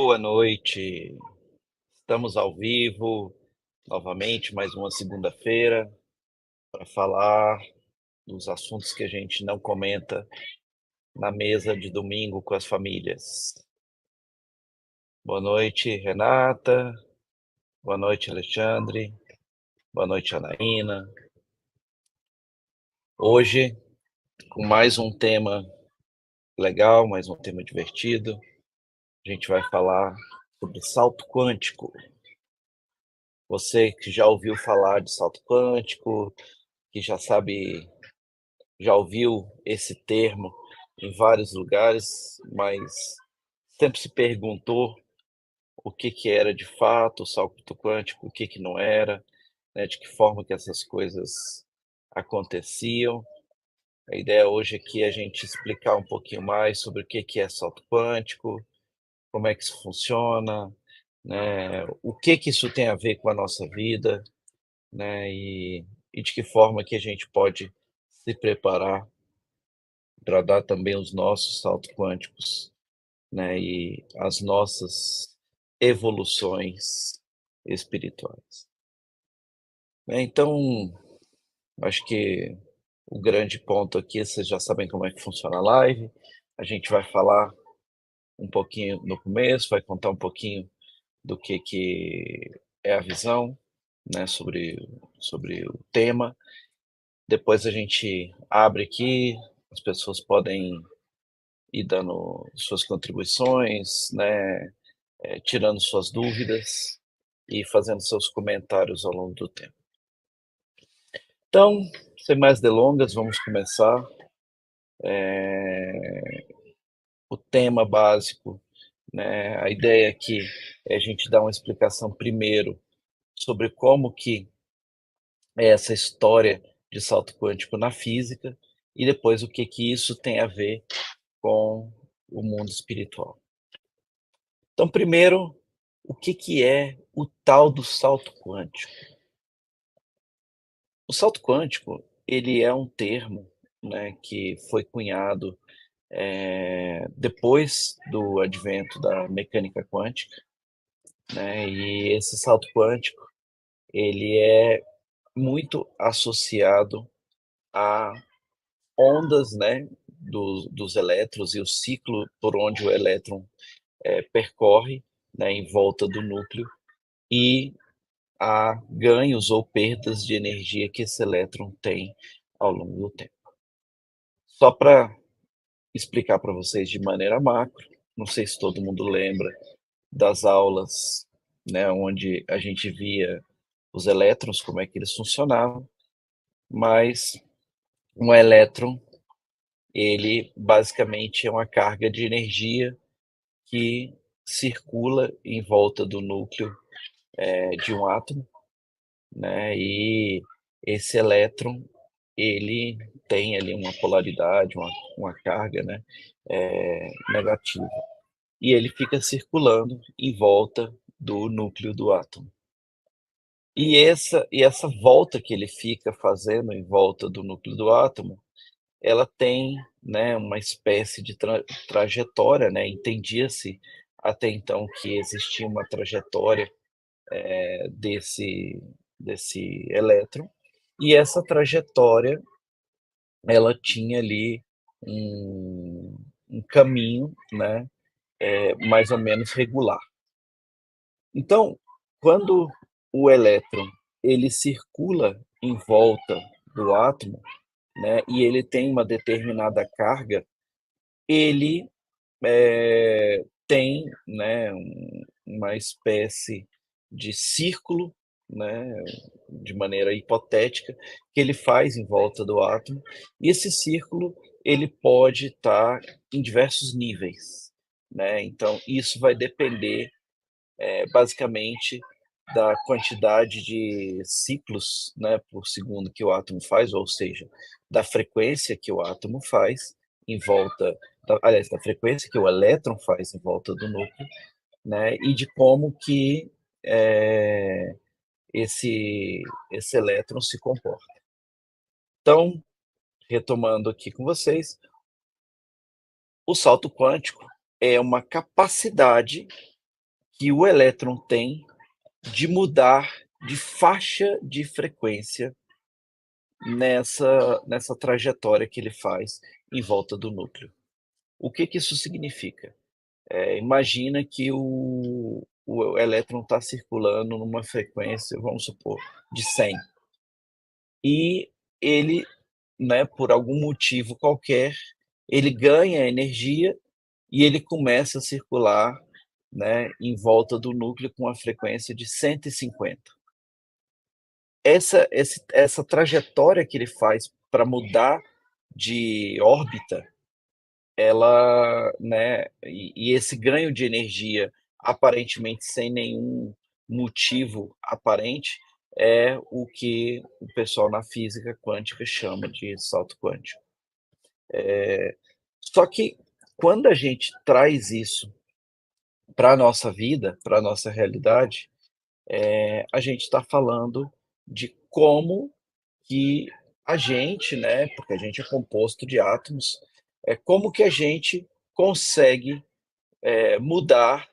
Boa noite. Estamos ao vivo novamente, mais uma segunda-feira, para falar dos assuntos que a gente não comenta na mesa de domingo com as famílias. Boa noite, Renata. Boa noite, Alexandre. Boa noite, Anaína. Hoje, com mais um tema legal, mais um tema divertido, a gente vai falar sobre salto quântico. Você que já ouviu falar de salto quântico, que já sabe, já ouviu esse termo em vários lugares, mas sempre se perguntou o que que era de fato o salto quântico, o que que não era, né, de que forma que essas coisas aconteciam. A ideia hoje aqui é a gente explicar um pouquinho mais sobre o que que é salto quântico, como é que isso funciona, né, o que que isso tem a ver com a nossa vida, né, e de que forma que a gente pode se preparar para dar também os nossos saltos quânticos, né, e as nossas evoluções espirituais. Então, acho que o grande ponto aqui, vocês já sabem como é que funciona a live. A gente vai falar um pouquinho no começo, vai contar um pouquinho do que é a visão, né, sobre o tema. Depois a gente abre aqui, as pessoas podem ir dando suas contribuições, né, tirando suas dúvidas e fazendo seus comentários ao longo do tempo. Então, sem mais delongas, vamos começar. O tema básico, né, a ideia aqui é a gente dar uma explicação primeiro sobre como que é essa história de salto quântico na física e depois o que que isso tem a ver com o mundo espiritual. Então, primeiro, o que que é o tal do salto quântico? O salto quântico, ele é um termo, né, que foi cunhado, depois do advento da mecânica quântica, né, e esse salto quântico, ele é muito associado a ondas, né, dos elétrons e o ciclo por onde o elétron, percorre, né, em volta do núcleo e a ganhos ou perdas de energia que esse elétron tem ao longo do tempo. Só para explicar para vocês de maneira macro, não sei se todo mundo lembra das aulas, né, onde a gente via os elétrons, como é que eles funcionavam, mas um elétron, ele basicamente é uma carga de energia que circula em volta do núcleo, de um átomo, né, e esse elétron, ele tem ali uma polaridade, uma carga, né, negativa. E ele fica circulando em volta do núcleo do átomo. E essa volta que ele fica fazendo em volta do núcleo do átomo, ela tem, né, uma espécie de trajetória, né, entendia-se até então que existia uma trajetória, desse elétron, e essa trajetória, ela tinha ali um caminho, né, mais ou menos regular. Então, quando o elétron ele circula em volta do átomo, né, e ele tem uma determinada carga, ele tem, né, uma espécie de círculo, né, de maneira hipotética, que ele faz em volta do átomo, e esse círculo ele pode estar em diversos níveis, né? Então isso vai depender, basicamente, da quantidade de ciclos, né, por segundo que o átomo faz, ou seja, da frequência que o átomo faz em volta, aliás, da frequência que o elétron faz em volta do núcleo, né, e de como que é, esse elétron se comporta. Então, retomando aqui com vocês, o salto quântico é uma capacidade que o elétron tem de mudar de faixa de frequência nessa trajetória que ele faz em volta do núcleo. O que isso significa? Imagina que o elétron está circulando numa frequência, vamos supor, de 100, e ele, né, por algum motivo qualquer, ele ganha energia e ele começa a circular, né, em volta do núcleo com a frequência de 150. Essa trajetória que ele faz para mudar de órbita, ela, né, e esse ganho de energia aparentemente sem nenhum motivo aparente, é o que o pessoal na física quântica chama de salto quântico. Só que quando a gente traz isso para a nossa vida, para a nossa realidade, a gente está falando de como que a gente, né, porque a gente é composto de átomos, como que a gente consegue mudar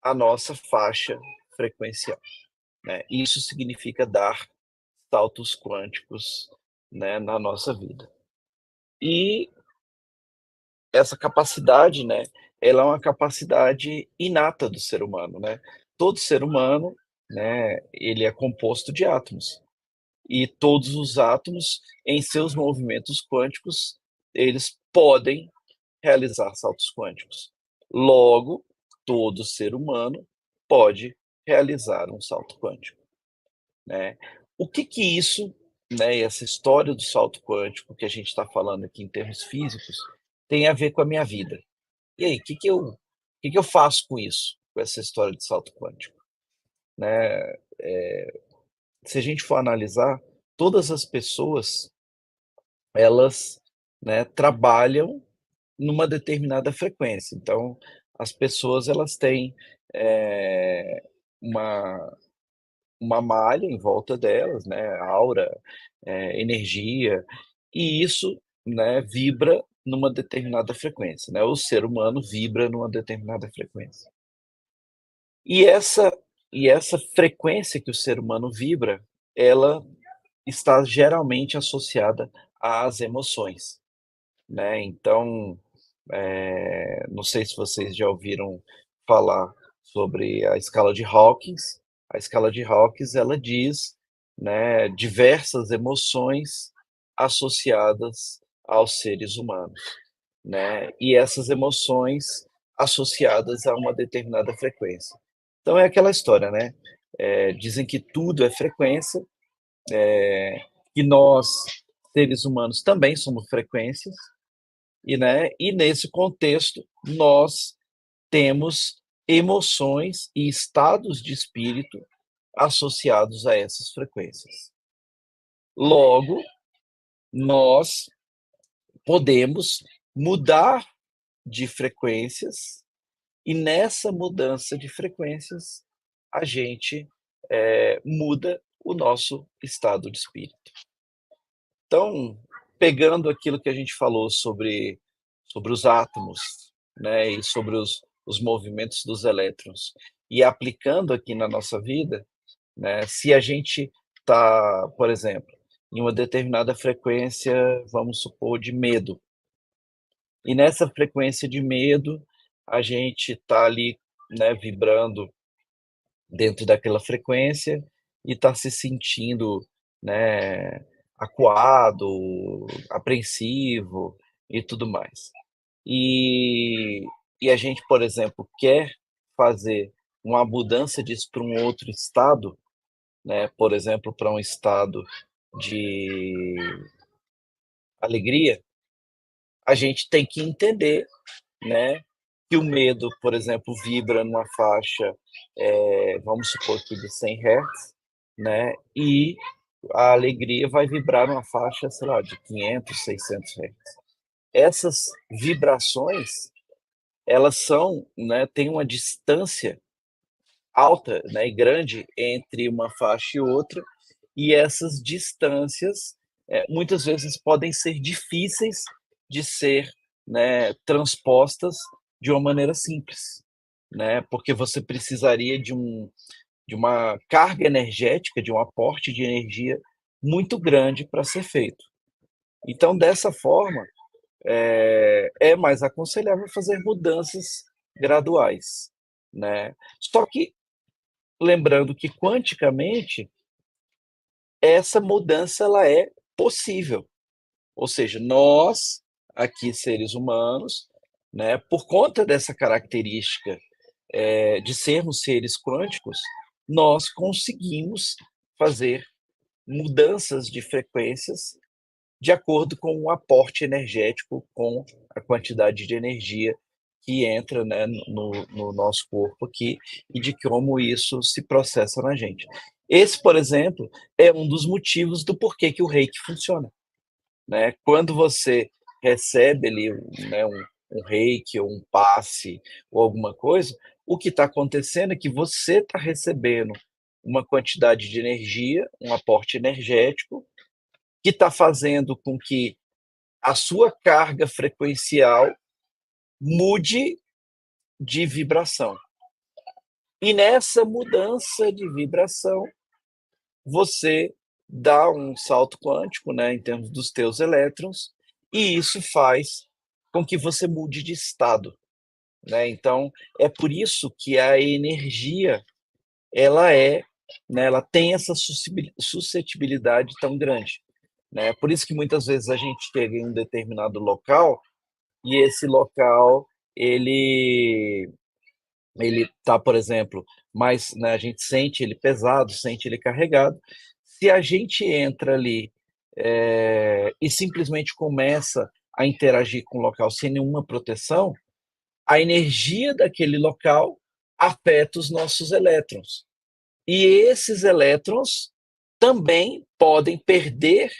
a nossa faixa frequencial, né? Isso significa dar saltos quânticos, né, na nossa vida. E essa capacidade, né, ela é uma capacidade inata do ser humano, né? Todo ser humano, né, ele é composto de átomos. E todos os átomos, em seus movimentos quânticos, eles podem realizar saltos quânticos. Logo, todo ser humano pode realizar um salto quântico, né? O que isso, né, essa história do salto quântico que a gente está falando aqui em termos físicos, tem a ver com a minha vida? E aí, o que eu faço com isso, com essa história de salto quântico, né? Se a gente for analisar, todas as pessoas, elas, né, trabalham numa determinada frequência. Então, as pessoas, elas têm eh, uma, uma malha em volta delas, né, aura, energia, e isso, né, vibra numa determinada frequência, né? O ser humano vibra numa determinada frequência. E essa frequência que o ser humano vibra, ela está geralmente associada às emoções, né? Então, não sei se vocês já ouviram falar sobre a escala de Hawkins. A escala de Hawkins, ela diz, né, diversas emoções associadas aos seres humanos, né? E essas emoções associadas a uma determinada frequência. Então é aquela história, né? Dizem que tudo é frequência, que nós, seres humanos, também somos frequências, e nesse contexto nós temos emoções e estados de espírito associados a essas frequências. Logo, nós podemos mudar de frequências, e nessa mudança de frequências a gente muda o nosso estado de espírito. Então, pegando aquilo que a gente falou sobre os átomos, né, e sobre os movimentos dos elétrons, e aplicando aqui na nossa vida, né, se a gente está, por exemplo, em uma determinada frequência, vamos supor, de medo, e nessa frequência de medo, a gente está ali, né, vibrando dentro daquela frequência e está se sentindo, né, acuado, apreensivo e tudo mais. E, e a gente, por exemplo, quer fazer uma mudança disso para um outro estado, né, por exemplo, para um estado de alegria, a gente tem que entender, né, que o medo, por exemplo, vibra numa faixa, vamos supor que de 100 Hz, né, e a alegria vai vibrar numa faixa, sei lá, de 500, 600 Hz. Essas vibrações, elas são, né, tem uma distância alta, né, e grande entre uma faixa e outra, e essas distâncias, muitas vezes podem ser difíceis de ser, né, transpostas de uma maneira simples, né, porque você precisaria de uma carga energética, de um aporte de energia muito grande para ser feito. Então, dessa forma, é mais aconselhável fazer mudanças graduais, né. Só que lembrando que quanticamente, essa mudança ela é possível, ou seja, nós, aqui seres humanos, né, por conta dessa característica, de sermos seres quânticos, nós conseguimos fazer mudanças de frequências de acordo com o aporte energético, com a quantidade de energia que entra, né, no nosso corpo aqui e de como isso se processa na gente. Esse, por exemplo, é um dos motivos do porquê que o reiki funciona, né? Quando você recebe ali, né, um reiki ou um passe ou alguma coisa, o que está acontecendo é que você está recebendo uma quantidade de energia, um aporte energético, que está fazendo com que a sua carga frequencial mude de vibração. E nessa mudança de vibração, você dá um salto quântico, né, em termos dos teus elétrons, e isso faz com que você mude de estado, né? Então, é por isso que a energia, ela é, né, ela tem essa suscetibilidade tão grande, né? Por isso que muitas vezes a gente chega em um determinado local e esse local ele ele tá, por exemplo, mais, né, a gente sente ele pesado, sente ele carregado. Se a gente entra ali, e simplesmente começa a interagir com o local sem nenhuma proteção, a energia daquele local afeta os nossos elétrons. E esses elétrons também podem perder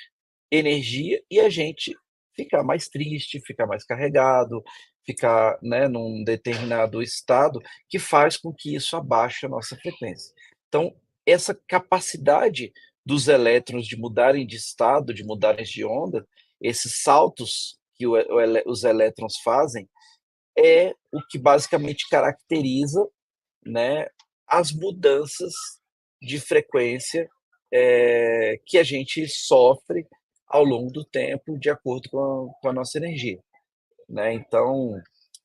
energia e a gente ficar mais triste, ficar mais carregado, ficar, né, num determinado estado que faz com que isso abaixe a nossa frequência. Então, essa capacidade dos elétrons de mudarem de estado, de mudarem de onda, esses saltos que os elétrons fazem, é o que basicamente caracteriza, né, as mudanças de frequência, que a gente sofre ao longo do tempo, de acordo com a nossa energia, né. Então,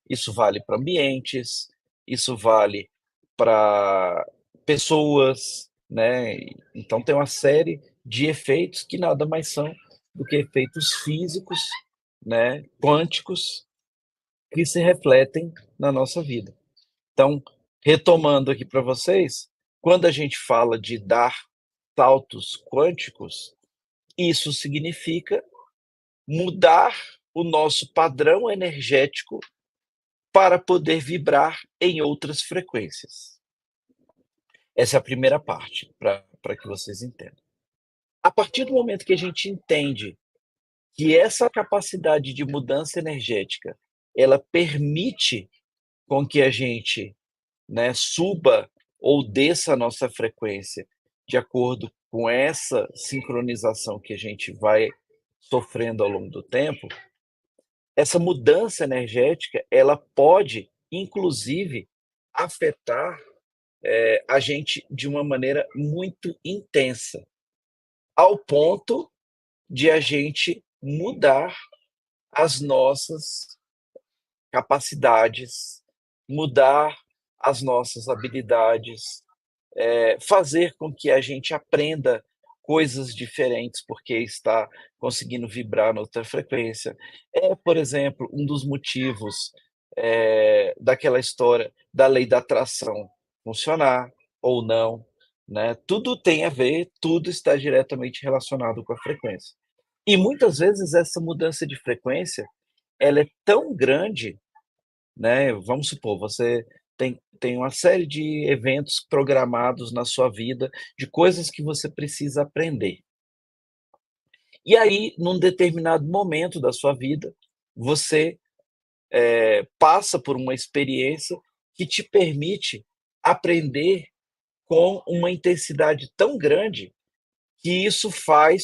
isso vale para ambientes, isso vale para pessoas, né. Então tem uma série de efeitos que nada mais são do que efeitos físicos, né, quânticos, que se refletem na nossa vida. Então, retomando aqui para vocês, quando a gente fala de dar saltos quânticos, isso significa mudar o nosso padrão energético para poder vibrar em outras frequências. Essa é a primeira parte, para que vocês entendam. A partir do momento que a gente entende que essa capacidade de mudança energética, ela permite com que a gente, né, suba ou desça a nossa frequência de acordo com essa sincronização que a gente vai sofrendo ao longo do tempo, essa mudança energética, ela pode, inclusive, afetar, a gente de uma maneira muito intensa, ao ponto de a gente mudar as nossas capacidades, mudar as nossas habilidades, fazer com que a gente aprenda coisas diferentes, porque está conseguindo vibrar noutra frequência. É, por exemplo, um dos motivos, daquela história da lei da atração funcionar ou não, né, tudo tem a ver, tudo está diretamente relacionado com a frequência. E muitas vezes essa mudança de frequência, ela é tão grande, né, vamos supor, você tem uma série de eventos programados na sua vida, de coisas que você precisa aprender. E aí, num determinado momento da sua vida, você, passa por uma experiência que te permite aprender com uma intensidade tão grande, que isso faz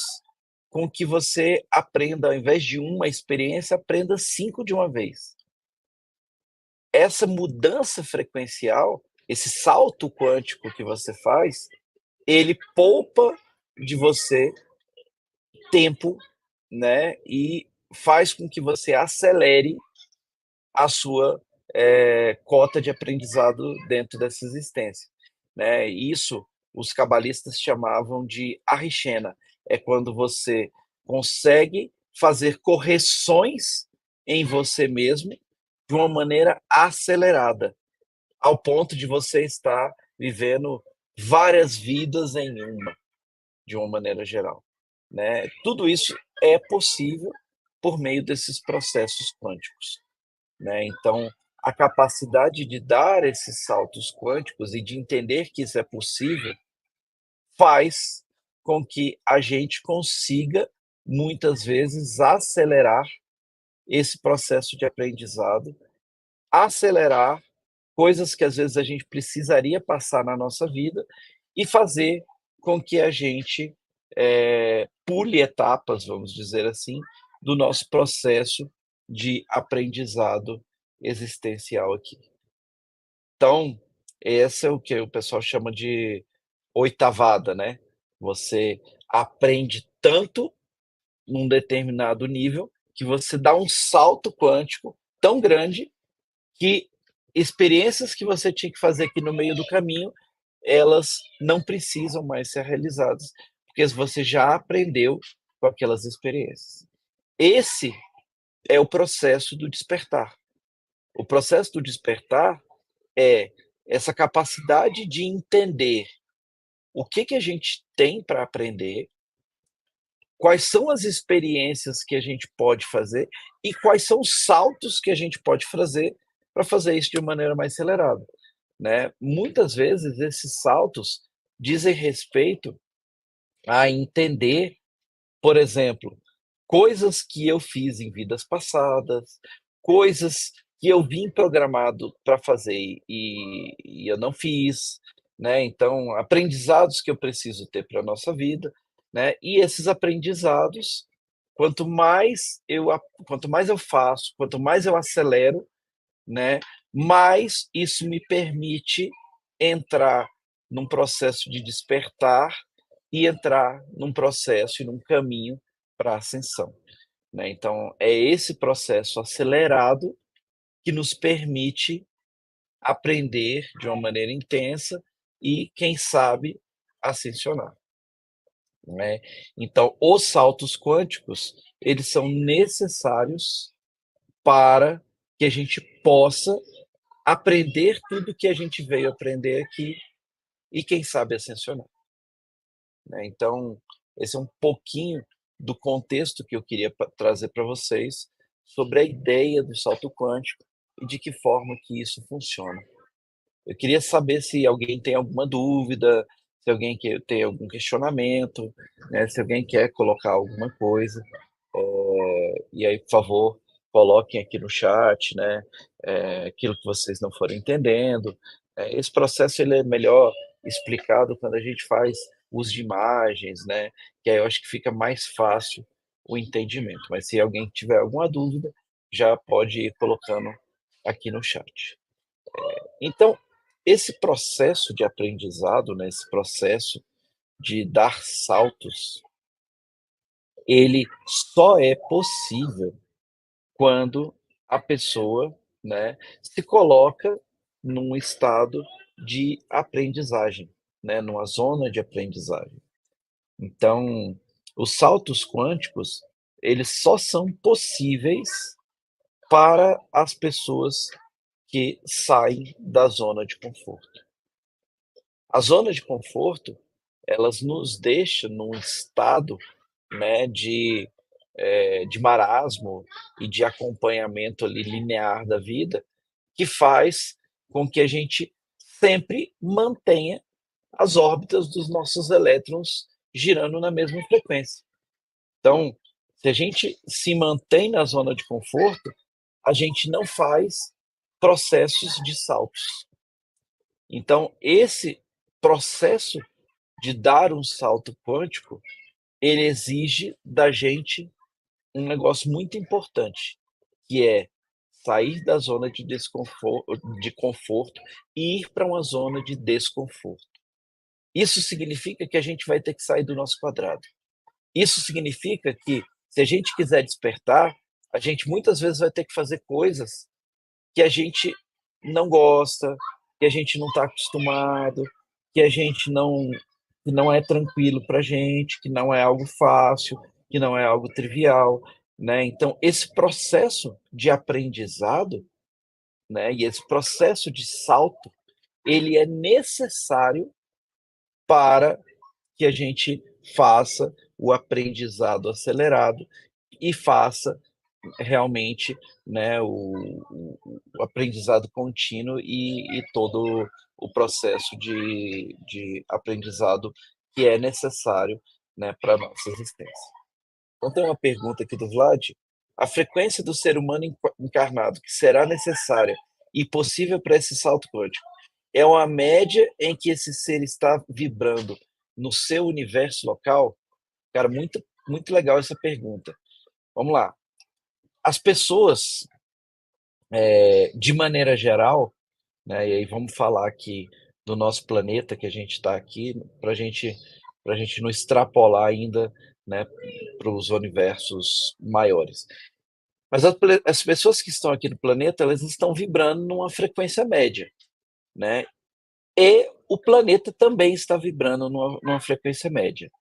com que você aprenda, ao invés de uma experiência, aprenda 5 de uma vez. essa mudança frequencial, esse salto quântico que você faz, ele poupa de você tempo, né, e faz com que você acelere a sua, cota de aprendizado dentro dessa existência, né. Isso os cabalistas chamavam de arrixena, é quando você consegue fazer correções em você mesmo de uma maneira acelerada, ao ponto de você estar vivendo várias vidas em uma, de uma maneira geral, né. Tudo isso é possível por meio desses processos quânticos, né. Então, a capacidade de dar esses saltos quânticos e de entender que isso é possível, faz com que a gente consiga, muitas vezes, acelerar esse processo de aprendizado, acelerar coisas que às vezes a gente precisaria passar na nossa vida e fazer com que a gente, pule etapas, vamos dizer assim, do nosso processo de aprendizado existencial aqui. Então, esse é o que o pessoal chama de oitavada, né. Você aprende tanto num determinado nível, que você dá um salto quântico tão grande que experiências que você tinha que fazer aqui no meio do caminho, elas não precisam mais ser realizadas, porque você já aprendeu com aquelas experiências. Esse é o processo do despertar. O processo do despertar é essa capacidade de entender o que que a gente tem para aprender, quais são as experiências que a gente pode fazer e quais são os saltos que a gente pode fazer para fazer isso de uma maneira mais acelerada, né. Muitas vezes esses saltos dizem respeito a entender, por exemplo, coisas que eu fiz em vidas passadas, coisas que eu vim programado para fazer e eu não fiz, né, então aprendizados que eu preciso ter para a nossa vida, né, e esses aprendizados, quanto mais eu faço, quanto mais eu acelero, né, mais isso me permite entrar num processo de despertar e entrar num processo e num caminho para a ascensão, né. Então é esse processo acelerado que nos permite aprender de uma maneira intensa e, quem sabe, ascensionar, né. Então os saltos quânticos, eles são necessários para que a gente possa aprender tudo que a gente veio aprender aqui e, quem sabe, ascensionar, né. Então, esse é um pouquinho do contexto que eu queria trazer para vocês sobre a ideia do salto quântico e de que forma que isso funciona. Eu queria saber se alguém tem alguma dúvida, se alguém tem algum questionamento, né, se alguém quer colocar alguma coisa. E aí, por favor, coloquem aqui no chat, né, aquilo que vocês não forem entendendo. Esse processo ele é melhor explicado quando a gente faz uso de imagens, né, que aí eu acho que fica mais fácil o entendimento. Mas se alguém tiver alguma dúvida, já pode ir colocando aqui no chat. Então, esse processo de aprendizado, né, esse processo de dar saltos, ele só é possível quando a pessoa, né, se coloca num estado de aprendizagem, né, numa zona de aprendizagem. Então, os saltos quânticos, eles só são possíveis para as pessoas que saem da zona de conforto. A zona de conforto, elas nos deixa num estado, né, de marasmo e de acompanhamento ali linear da vida, que faz com que a gente sempre mantenha as órbitas dos nossos elétrons girando na mesma frequência. Então, se a gente se mantém na zona de conforto, a gente não faz processos de saltos. Então, esse processo de dar um salto quântico, ele exige da gente um negócio muito importante, que é sair da zona de conforto e ir para uma zona de desconforto. Isso significa que a gente vai ter que sair do nosso quadrado. Isso significa que, se a gente quiser despertar, a gente muitas vezes vai ter que fazer coisas que a gente não gosta, que a gente não está acostumado, que a gente não que não é tranquilo para a gente, que não é algo fácil, que não é algo trivial, né? Então, esse processo de aprendizado, né, e esse processo de salto, ele é necessário para que a gente faça o aprendizado acelerado e faça realmente, né, o aprendizado contínuo e todo o processo de aprendizado que é necessário, né, para a nossa existência. Então tem uma pergunta aqui do Vlad: a frequência do ser humano encarnado que será necessária e possível para esse salto quântico é uma média em que esse ser está vibrando no seu universo local? Cara, muito legal essa pergunta. Vamos lá. As pessoas, de maneira geral, né, e aí vamos falar aqui do nosso planeta que a gente está aqui, para a gente não extrapolar ainda, né, para os universos maiores. Mas as pessoas que estão aqui no planeta, elas estão vibrando numa frequência média, né? E o planeta também está vibrando numa frequência média.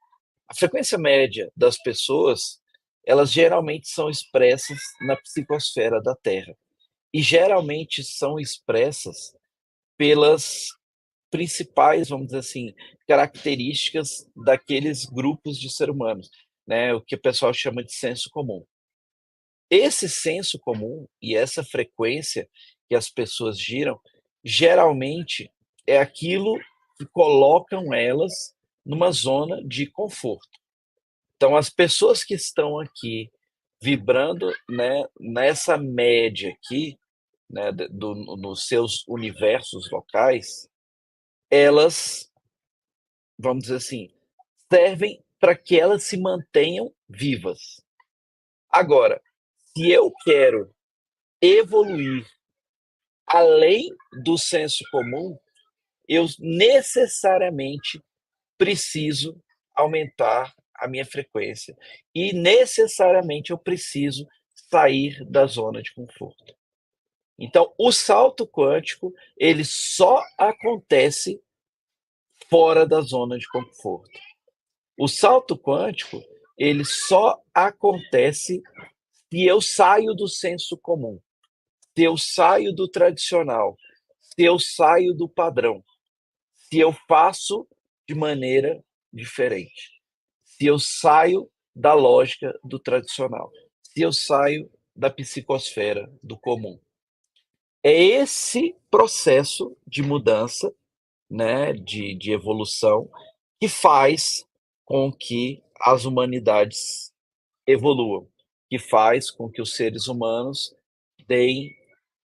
A frequência média das pessoas, elas geralmente são expressas na psicosfera da Terra. E geralmente são expressas pelas principais, vamos dizer assim, características daqueles grupos de seres humanos, né? O que o pessoal chama de senso comum. Esse senso comum e essa frequência que as pessoas giram, geralmente é aquilo que colocam elas numa zona de conforto. Então, as pessoas que estão aqui vibrando, né, nessa média aqui, né, nos seus universos locais, elas, vamos dizer assim, servem para que elas se mantenham vivas. Agora, se eu quero evoluir além do senso comum, eu necessariamente preciso aumentar a minha frequência e necessariamente eu preciso sair da zona de conforto. Então, o salto quântico, ele só acontece fora da zona de conforto. O salto quântico, ele só acontece se eu saio do senso comum, se eu saio do tradicional, se eu saio do padrão, se eu faço de maneira diferente, se eu saio da lógica do tradicional, se eu saio da psicosfera do comum. É esse processo de mudança, né, de evolução, que faz com que as humanidades evoluam, que faz com que os seres humanos deem,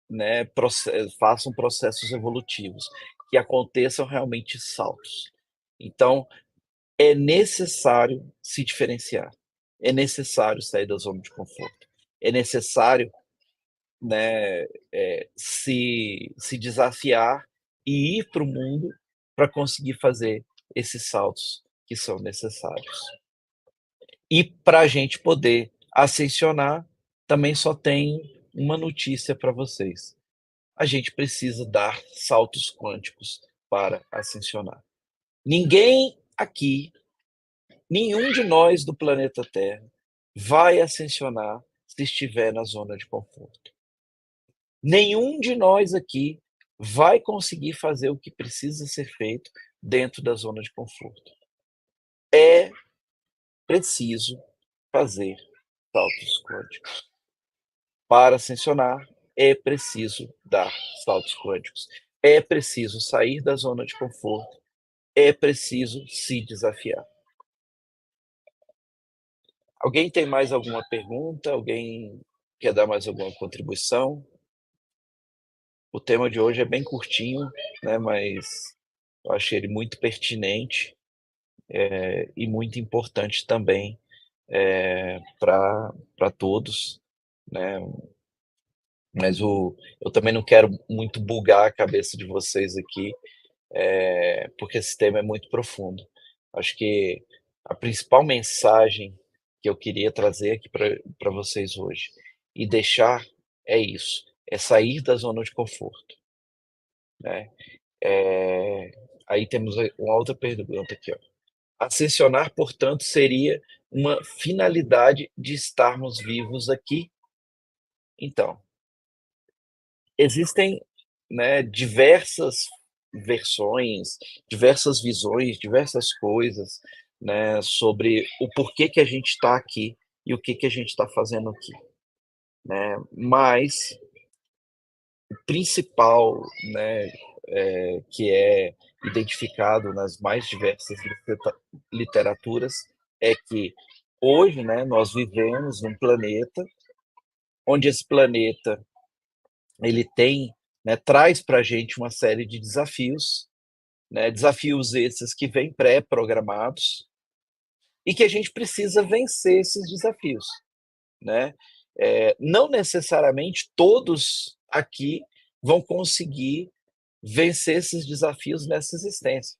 né, façam processos evolutivos, que aconteçam realmente saltos. Então, é necessário se diferenciar, é necessário sair da zona de conforto, é necessário, né, se desafiar e ir para o mundo para conseguir fazer esses saltos que são necessários. E para a gente poder ascensionar, também só tem uma notícia para vocês: a gente precisa dar saltos quânticos para ascensionar. Ninguém aqui, nenhum de nós do planeta Terra, vai ascensionar se estiver na zona de conforto. Nenhum de nós aqui vai conseguir fazer o que precisa ser feito dentro da zona de conforto. É preciso fazer saltos quânticos. Para ascensionar, é preciso dar saltos quânticos. É preciso sair da zona de conforto. É preciso se desafiar. Alguém tem mais alguma pergunta? Alguém quer dar mais alguma contribuição? O tema de hoje é bem curtinho, né, mas eu achei ele muito pertinente, e muito importante também, para todos, né? mas eu também não quero muito bugar a cabeça de vocês aqui, porque esse tema é muito profundo. Acho que a principal mensagem que eu queria trazer aqui para vocês hoje e deixar é isso, é sair da zona de conforto, né. Aí temos uma outra pergunta aqui, ó. Ascensionar, portanto, seria uma finalidade de estarmos vivos aqui? Então, existem, né, diversas versões, diversas visões, diversas coisas, né, sobre o porquê que a gente está aqui e o que que a gente está fazendo aqui, né? Mas o principal, né, que é identificado nas mais diversas literaturas é que hoje, né, nós vivemos num planeta onde esse planeta ele tem, né, traz para a gente uma série de desafios, né, desafios esses que vêm pré-programados e que a gente precisa vencer esses desafios, né? Não necessariamente todos aqui vão conseguir vencer esses desafios nessa existência.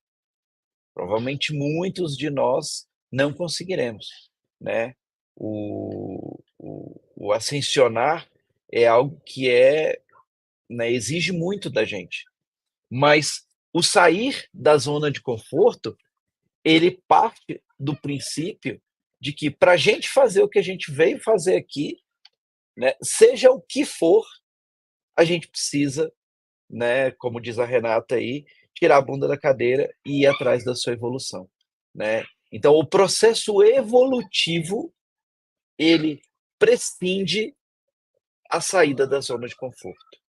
Provavelmente muitos de nós não conseguiremos, né? O ascensionar é algo que né, exige muito da gente, mas o sair da zona de conforto, ele parte do princípio de que para a gente fazer o que a gente veio fazer aqui, né, seja o que for, a gente precisa, né, como diz a Renata aí, tirar a bunda da cadeira e ir atrás da sua evolução, né? Então, o processo evolutivo, ele prescinde a saída da zona de conforto.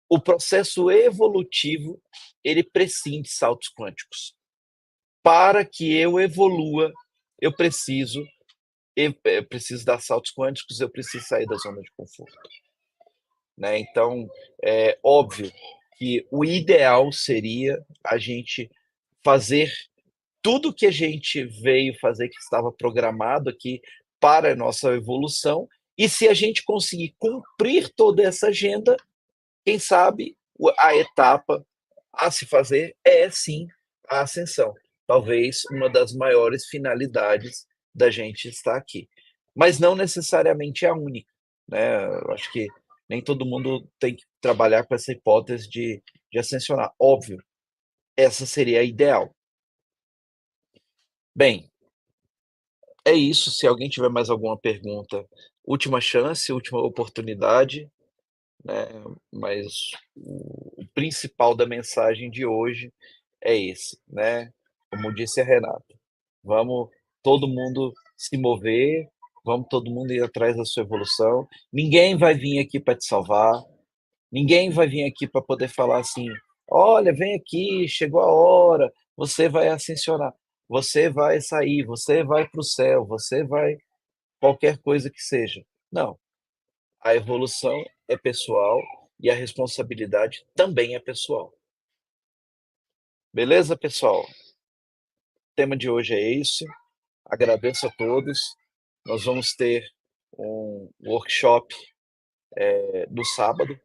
O processo evolutivo, ele prescinde saltos quânticos. Para que eu evolua, eu preciso dar saltos quânticos, eu preciso sair da zona de conforto, né? Então, é óbvio que o ideal seria a gente fazer tudo que a gente veio fazer, que estava programado aqui para a nossa evolução, e se a gente conseguir cumprir toda essa agenda, quem sabe a etapa a se fazer é sim a ascensão. Talvez uma das maiores finalidades da gente estar aqui. Mas não necessariamente é a única, né? Eu acho que nem todo mundo tem que trabalhar com essa hipótese de ascensionar. Óbvio, essa seria a ideal. Bem, é isso. Se alguém tiver mais alguma pergunta, última chance, última oportunidade, né? Mas o principal da mensagem de hoje é esse, né? Como disse a Renata, vamos todo mundo se mover, vamos todo mundo ir atrás da sua evolução. Ninguém vai vir aqui para te salvar, ninguém vai vir aqui para poder falar assim: olha, vem aqui, chegou a hora, você vai ascensionar, você vai sair, você vai para o céu, você vai qualquer coisa que seja. Não, a evolução é pessoal e a responsabilidade também é pessoal. Beleza, pessoal? O tema de hoje é esse. Agradeço a todos. Nós vamos ter um workshop no sábado,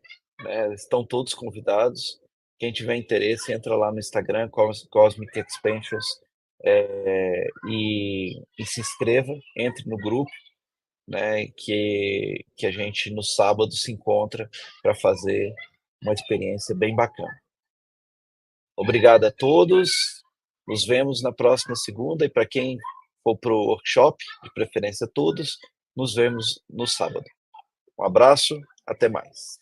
né? Estão todos convidados. Quem tiver interesse, entra lá no Instagram, Cosmic Expansions, e se inscreva, entre no grupo, né? Que a gente no sábado se encontra para fazer uma experiência bem bacana. Obrigado a todos. Nos vemos na próxima segunda. E para quem for para o workshop, de preferência todos, nos vemos no sábado. Um abraço, até mais.